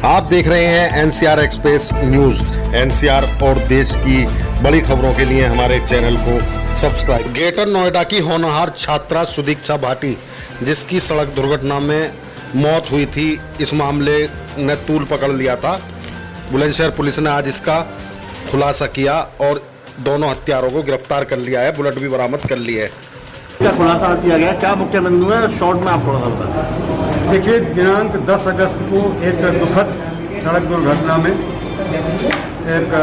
आप देख रहे हैं एनसीआर एक्सप्रेस न्यूज। एनसीआर और देश की बड़ी खबरों के लिए हमारे चैनल को सब्सक्राइब। ग्रेटर नोएडा की होनहार छात्रा सुदीक्षा भाटी, जिसकी सड़क दुर्घटना में मौत हुई थी, इस मामले ने तूल पकड़ लिया था। बुलंदशहर पुलिस ने आज इसका खुलासा किया और दोनों हत्यारों को गिरफ्तार कर लिया है। बुलेट भी बरामद कर ली है। क्या खुलासा किया गया, क्या मुख्य बिंदु है, शॉर्ट में आप थोड़ा सा बताएं। देखिए, दिनांक 10 अगस्त को एक दुखद सड़क दुर्घटना में एक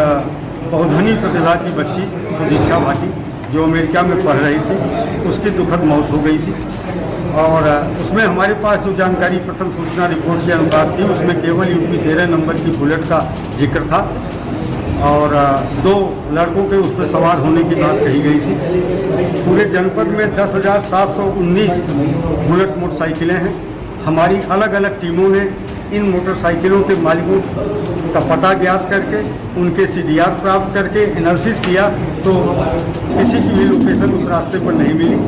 बहुधनी प्रतिभा की बच्ची सुदीक्षा भाटी, जो अमेरिका में पढ़ रही थी, उसकी दुखद मौत हो गई थी। और उसमें हमारे पास जो जानकारी प्रथम सूचना रिपोर्ट के अनुसार थी, उसमें केवल यूपी 13 नंबर की बुलेट का जिक्र था और 2 लड़कों के उस पर सवार होने की बात कही गई थी। पूरे जनपद में 10,719 बुलेट मोटरसाइकिलें हैं। हमारी अलग अलग टीमों ने इन मोटरसाइकिलों के मालिकों का पता ज्ञात करके, उनके CDR प्राप्त करके एनालिसिस किया, तो किसी की भी लोकेशन उस रास्ते पर नहीं मिली।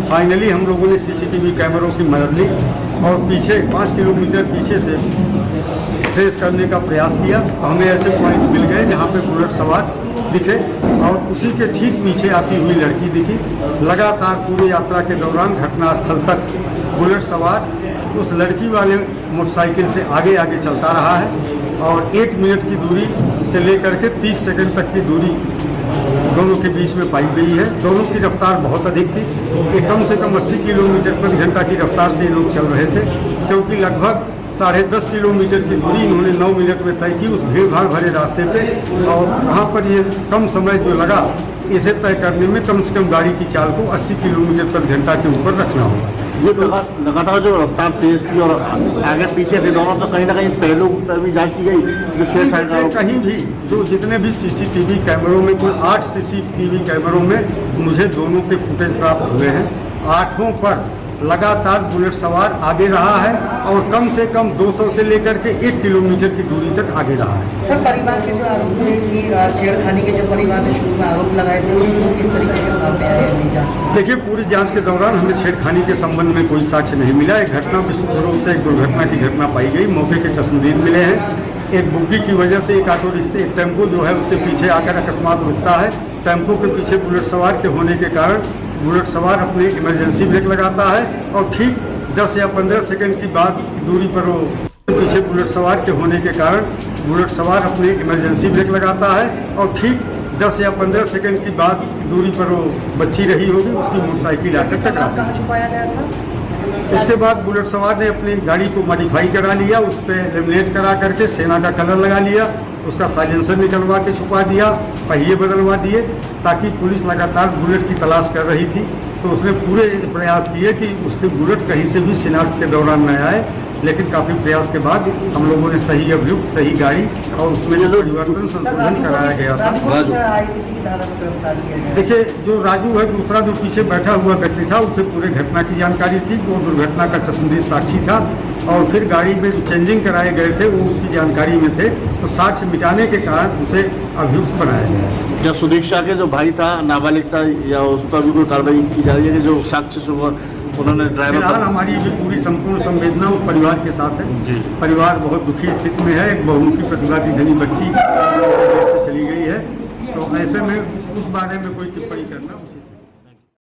फाइनली हम लोगों ने CCTV कैमरों की मदद ली और पीछे 5 किलोमीटर पीछे से ट्रेस करने का प्रयास किया। हमें ऐसे पॉइंट मिल गए जहाँ पे बुलेट सवार दिखे और उसी के ठीक पीछे आती हुई लड़की दिखी। लगातार पूरी यात्रा के दौरान घटनास्थल तक बुलेट सवार उस लड़की वाले मोटरसाइकिल से आगे आगे चलता रहा है और 1 मिनट की दूरी से लेकर के 30 सेकंड तक की दूरी दोनों के बीच में पाई गई है। दोनों की रफ्तार बहुत अधिक थी। ये कम से कम 80 किलोमीटर प्रति घंटा की रफ्तार से ये लोग चल रहे थे, क्योंकि लगभग 10.5 किलोमीटर की दूरी इन्होंने 9 मिनट में तय की उस भीड़ भाड़ भरे रास्ते पे। और वहाँ पर ये कम समय जो लगा, इसे तय करने में कम से कम गाड़ी की चाल को 80 किलोमीटर प्रति घंटा के ऊपर रखना होगा। ये लगातार जो रफ्तार तेज थी और आगे पीछे थे दोनों, तो कहीं ना कहीं पहलू पर भी जांच की गई जो 6 साइड कहीं भी जो जितने भी CCTV कैमरों में, कुल 8 CCTV कैमरों में मुझे दोनों के फुटेज प्राप्त हुए हैं। 8 पर लगातार बुलेट सवार आगे रहा है और कम से कम 200 से लेकर के 1 किलोमीटर की दूरी तक आगे रहा है। सर, परिवार के जो आरोप है कि छेड़खानी के जो परिवार ने शुरू में आरोप लगाए थे, उसको किस तरीके से सामने आया है जांच में? देखिए, पूरी जांच के दौरान हमें छेड़खानी के संबंध में कोई साक्ष्य नहीं मिला। एक घटना विशुद्ध रूप से एक दुर्घटना की घटना पाई गई। मौके के चश्मदीद मिले हैं। एक बुग्गी की वजह से एक ऑटो रिक्शा, एक टेम्पो जो है उसके पीछे आकर अकस्मात रुकता है। टेम्पो के पीछे बुलेट सवार के होने के कारण बुलेट सवार अपने इमरजेंसी ब्रेक लगाता है और ठीक 10 या 15 सेकंड की बाद दूरी पर वो पीछे बुलेट सवार के होने के कारण बुलेट सवार अपने इमरजेंसी ब्रेक लगाता है और ठीक 10 या 15 सेकंड की बाद दूरी पर वो बच्ची रही होगी, उसकी मोटरसाइकिल आकर टकरा। कहाँ छुपाया गया था? इसके बाद बुलेट सवार ने अपनी गाड़ी को मॉडिफाई करा लिया, उस पर लेमिनेट करा करके सेना का कलर लगा लिया, उसका साइलेंसर निकलवा के छुपा दिया, पहिए बदलवा दिए, ताकि पुलिस लगातार बुलेट की तलाश कर रही थी। तो उसने पूरे प्रयास किए कि उसकी बुलेट कहीं से भी शिनाख्त के दौरान न आए, लेकिन काफ़ी प्रयास के बाद हम लोगों ने सही अभियुक्त, सही गाड़ी और उसमें जो परिवर्तन संशोधन कराया गया था। देखिए, जो राजू है दूसरा, जो पीछे बैठा हुआ व्यक्ति था, उसे पूरे घटना की जानकारी थी। वो दुर्घटना का चश्मदीद साक्षी था और फिर गाड़ी में जो चेंजिंग कराए गए थे वो उसकी जानकारी में थे, तो साक्ष्य मिटाने के कारण उसे अभियुक्त बनाया गया। क्या सुदीक्षा के जो भाई था, नाबालिग था, या उस पर भी कोई कार्रवाई की जा रही है कि जो साक्ष्य उन्होंने ड्राइवर? फिलहाल हमारी भी पूरी संपूर्ण संवेदना उस परिवार के साथ है जी। परिवार बहुत दुखी स्थिति में है। एक बहुमुखी प्रतिभा की धनी बच्ची से चली गई है, तो ऐसे में उस बारे में कोई टिप्पणी करना